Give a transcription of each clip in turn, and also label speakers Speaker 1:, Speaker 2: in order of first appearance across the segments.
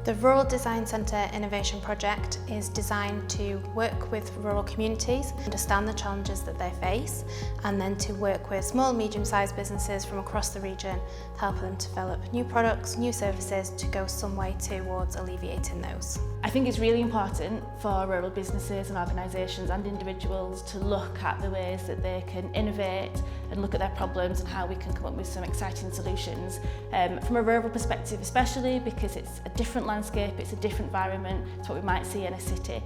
Speaker 1: The Rural Design Centre Innovation Project is designed to work with rural communities, understand the challenges that they face, and then to work with small and medium-sized businesses from across the region to help them develop new products, new services to go some way towards alleviating those.
Speaker 2: I think it's really important for rural businesses and organisations and individuals to look at the ways that they can innovate and look at their problems and how we can come up with some exciting solutions. From a rural perspective especially, because it's a different landscape, it's a different environment to what we might see in a city.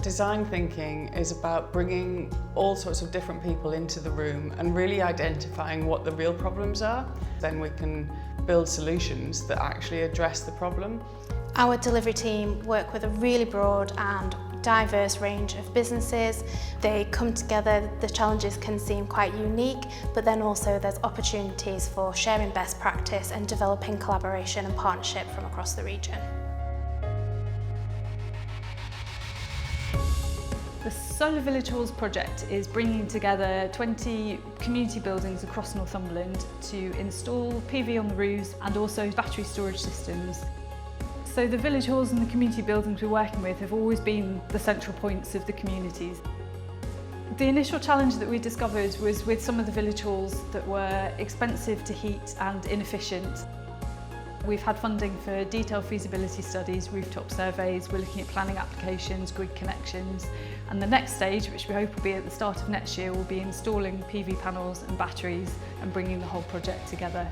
Speaker 3: Design thinking is about bringing all sorts of different people into the room and really identifying what the real problems are. Then we can build solutions that actually address the problem.
Speaker 1: Our delivery team work with a really broad and diverse range of businesses. They come together, the challenges can seem quite unique, but then also there's opportunities for sharing best practice and developing collaboration and partnership from across the region.
Speaker 4: The Solar Village Halls project is bringing together 20 community buildings across Northumberland to install PV on the roofs and also battery storage systems. So the village halls and the community buildings we're working with have always been the central points of the communities. The initial challenge that we discovered was with some of the village halls that were expensive to heat and inefficient. We've had funding for detailed feasibility studies, rooftop surveys, we're looking at planning applications, grid connections, and the next stage, which we hope will be at the start of next year, will be installing PV panels and batteries and bringing the whole project together.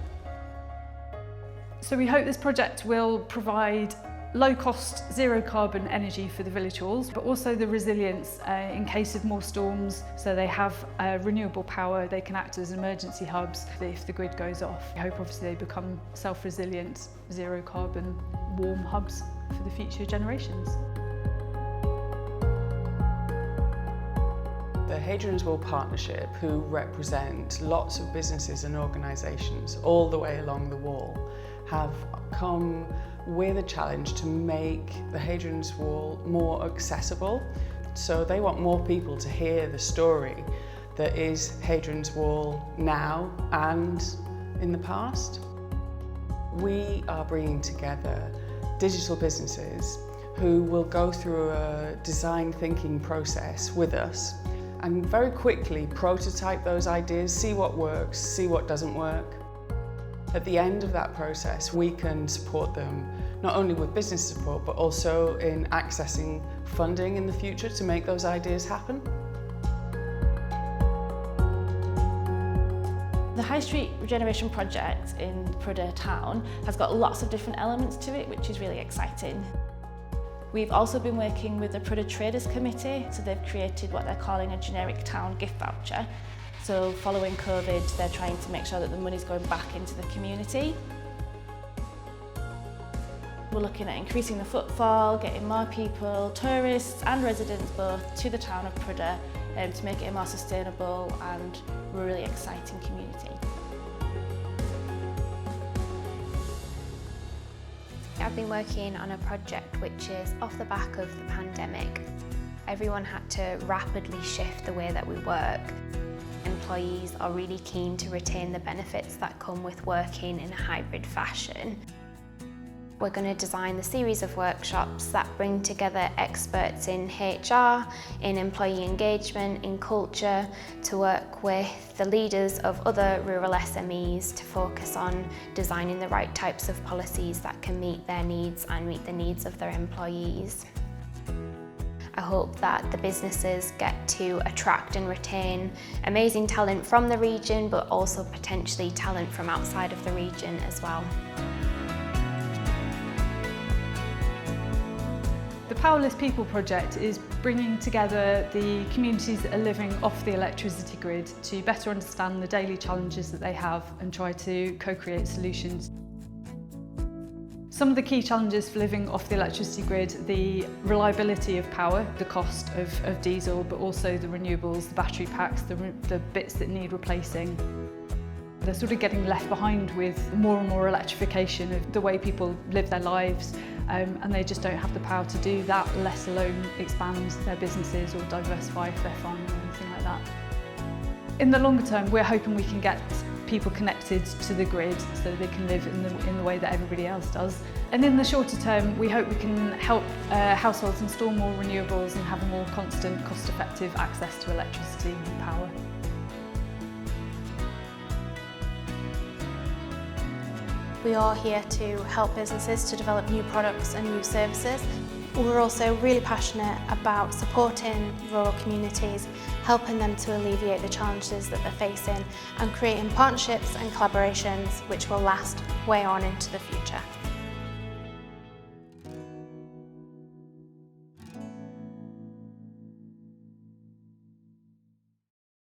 Speaker 4: So we hope this project will provide low-cost, zero-carbon energy for the village halls, but also the resilience in case of more storms, so they have renewable power, they can act as emergency hubs if the grid goes off. We hope obviously they become self-resilient, zero-carbon, warm hubs for the future generations.
Speaker 3: The Hadrian's Wall Partnership, who represent lots of businesses and organisations all the way along the wall, have come with a challenge to make the Hadrian's Wall more accessible. So they want more people to hear the story that is Hadrian's Wall now and in the past. We are bringing together digital businesses who will go through a design thinking process with us and very quickly prototype those ideas, see what works, see what doesn't work. At the end of that process, we can support them not only with business support, but also in accessing funding in the future to make those ideas happen.
Speaker 2: The High Street Regeneration Project in Prudhoe Town has got lots of different elements to it, which is really exciting. We've also been working with the Prudhoe Traders Committee, so they've created what they're calling a generic town gift voucher. So following COVID, they're trying to make sure that the money's going back into the community. We're looking at increasing the footfall, getting more people, tourists and residents both, to the town of Prudhoe to make it a more sustainable and really exciting community.
Speaker 5: I've been working on a project which is off the back of the pandemic. Everyone had to rapidly shift the way that we work. Employees are really keen to retain the benefits that come with working in a hybrid fashion. We're going to design the series of workshops that bring together experts in HR, in employee engagement, in culture, to work with the leaders of other rural SMEs to focus on designing the right types of policies that can meet their needs and meet the needs of their employees. I hope that the businesses get to attract and retain amazing talent from the region, but also potentially talent from outside of the region as well.
Speaker 4: The Powerless People project is bringing together the communities that are living off the electricity grid to better understand the daily challenges that they have and try to co-create solutions. Some of the key challenges for living off the electricity grid, the reliability of power, the cost of diesel, but also the renewables, the battery packs, the bits that need replacing. They're sort of getting left behind with more and more electrification of the way people live their lives, and they just don't have the power to do that, let alone expand their businesses or diversify if they're farming or anything like that. In the longer term, we're hoping we can get people connected to the grid so they can live in the way that everybody else does. And in the shorter term, we hope we can help households install more renewables and have a more constant, cost-effective access to electricity and power.
Speaker 1: We are here to help businesses to develop new products and new services. We're also really passionate about supporting rural communities, helping them to alleviate the challenges that they're facing and creating partnerships and collaborations which will last way on into the future.